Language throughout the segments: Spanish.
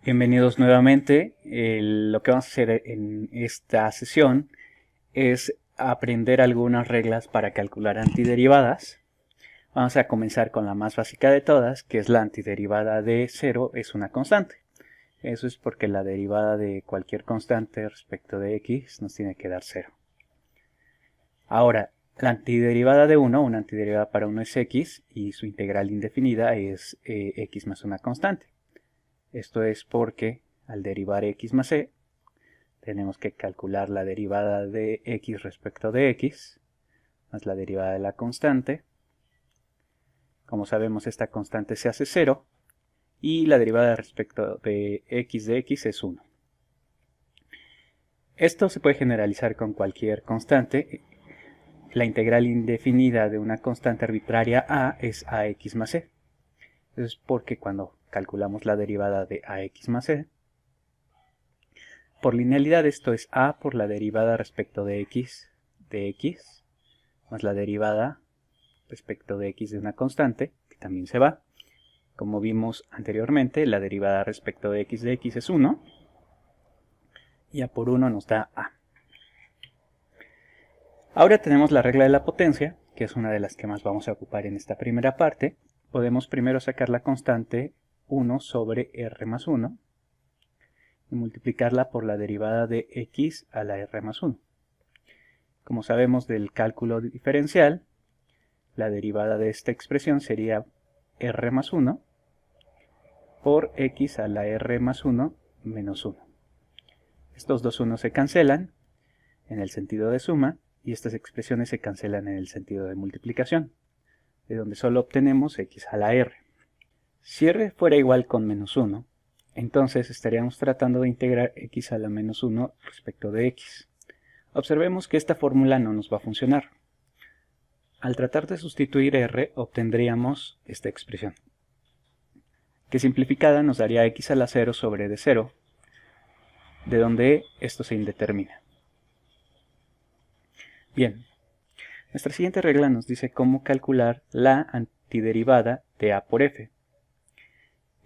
Bienvenidos nuevamente. Lo que vamos a hacer en esta sesión es aprender algunas reglas para calcular antiderivadas. Vamos a comenzar con la más básica de todas, que es la antiderivada de 0 es una constante. Eso es porque la derivada de cualquier constante respecto de x nos tiene que dar 0. Ahora, la antiderivada de 1, una antiderivada para 1 es x y su integral indefinida es x más una constante. Esto es porque al derivar x más e, tenemos que calcular la derivada de x respecto de x, más la derivada de la constante. Como sabemos, esta constante se hace 0, y la derivada respecto de x es 1. Esto se puede generalizar con cualquier constante. La integral indefinida de una constante arbitraria a es ax más e. Eso es porque cuando calculamos la derivada de ax más e, por linealidad esto es a por la derivada respecto de x más la derivada respecto de x de una constante, que también se va. Como vimos anteriormente, la derivada respecto de x es 1, y a por 1 nos da a. Ahora tenemos la regla de la potencia, que es una de las que más vamos a ocupar en esta primera parte. Podemos primero sacar la constante 1 sobre r más 1 y multiplicarla por la derivada de x a la r más 1. Como sabemos del cálculo diferencial, la derivada de esta expresión sería r más 1 por x a la r más 1 menos 1. Estos dos 1 se cancelan en el sentido de suma y estas expresiones se cancelan en el sentido de multiplicación, de donde solo obtenemos x a la r. Si r fuera igual con menos 1, entonces estaríamos tratando de integrar x a la menos 1 respecto de x. Observemos que esta fórmula no nos va a funcionar. Al tratar de sustituir r, obtendríamos esta expresión, que simplificada nos daría x a la 0 sobre d 0, de donde esto se indetermina. Bien, nuestra siguiente regla nos dice cómo calcular la antiderivada de a por f.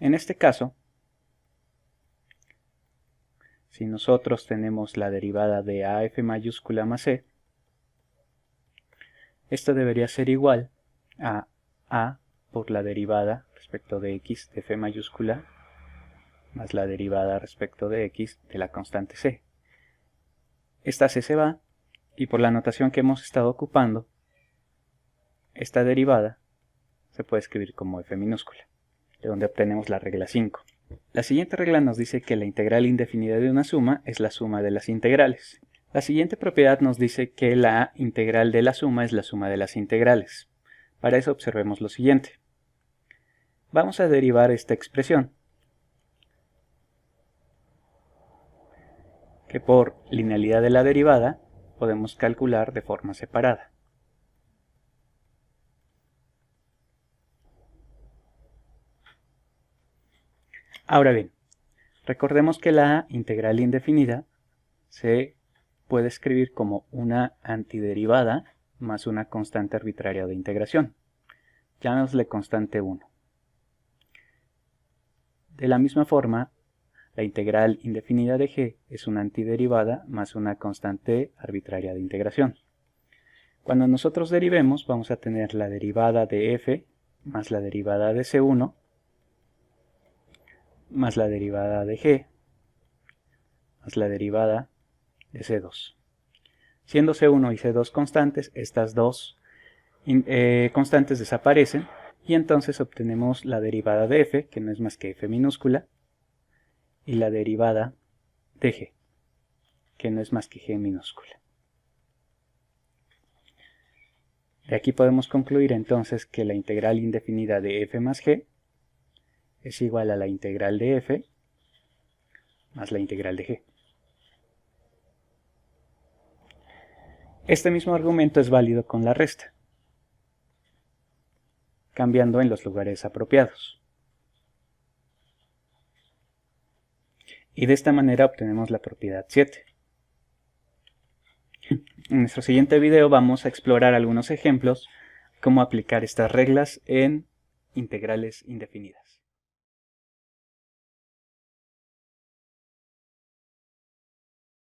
En este caso, si nosotros tenemos la derivada de af mayúscula más e, esto debería ser igual a por la derivada respecto de x de f mayúscula más la derivada respecto de x de la constante c. Esta c se va, y por la notación que hemos estado ocupando, esta derivada se puede escribir como f minúscula, de donde obtenemos la regla 5. La siguiente regla nos dice que la integral indefinida de una suma es la suma de las integrales. La siguiente propiedad nos dice que la integral de la suma es la suma de las integrales. Para eso observemos lo siguiente. Vamos a derivar esta expresión, que por linealidad de la derivada podemos calcular de forma separada. Ahora bien, recordemos que la integral indefinida se puede escribir como una antiderivada más una constante arbitraria de integración. Llamémosle constante 1. De la misma forma, la integral indefinida de g es una antiderivada más una constante arbitraria de integración. Cuando nosotros derivemos, vamos a tener la derivada de f más la derivada de c1 más la derivada de g más la derivada de c2. Siendo c1 y c2 constantes, estas dos constantes desaparecen y entonces obtenemos la derivada de f, que no es más que f minúscula, y la derivada de g, que no es más que g minúscula. De aquí podemos concluir entonces que la integral indefinida de f más g es igual a la integral de f más la integral de g. Este mismo argumento es válido con la resta, cambiando en los lugares apropiados. Y de esta manera obtenemos la propiedad 7. En nuestro siguiente video vamos a explorar algunos ejemplos, cómo aplicar estas reglas en integrales indefinidas.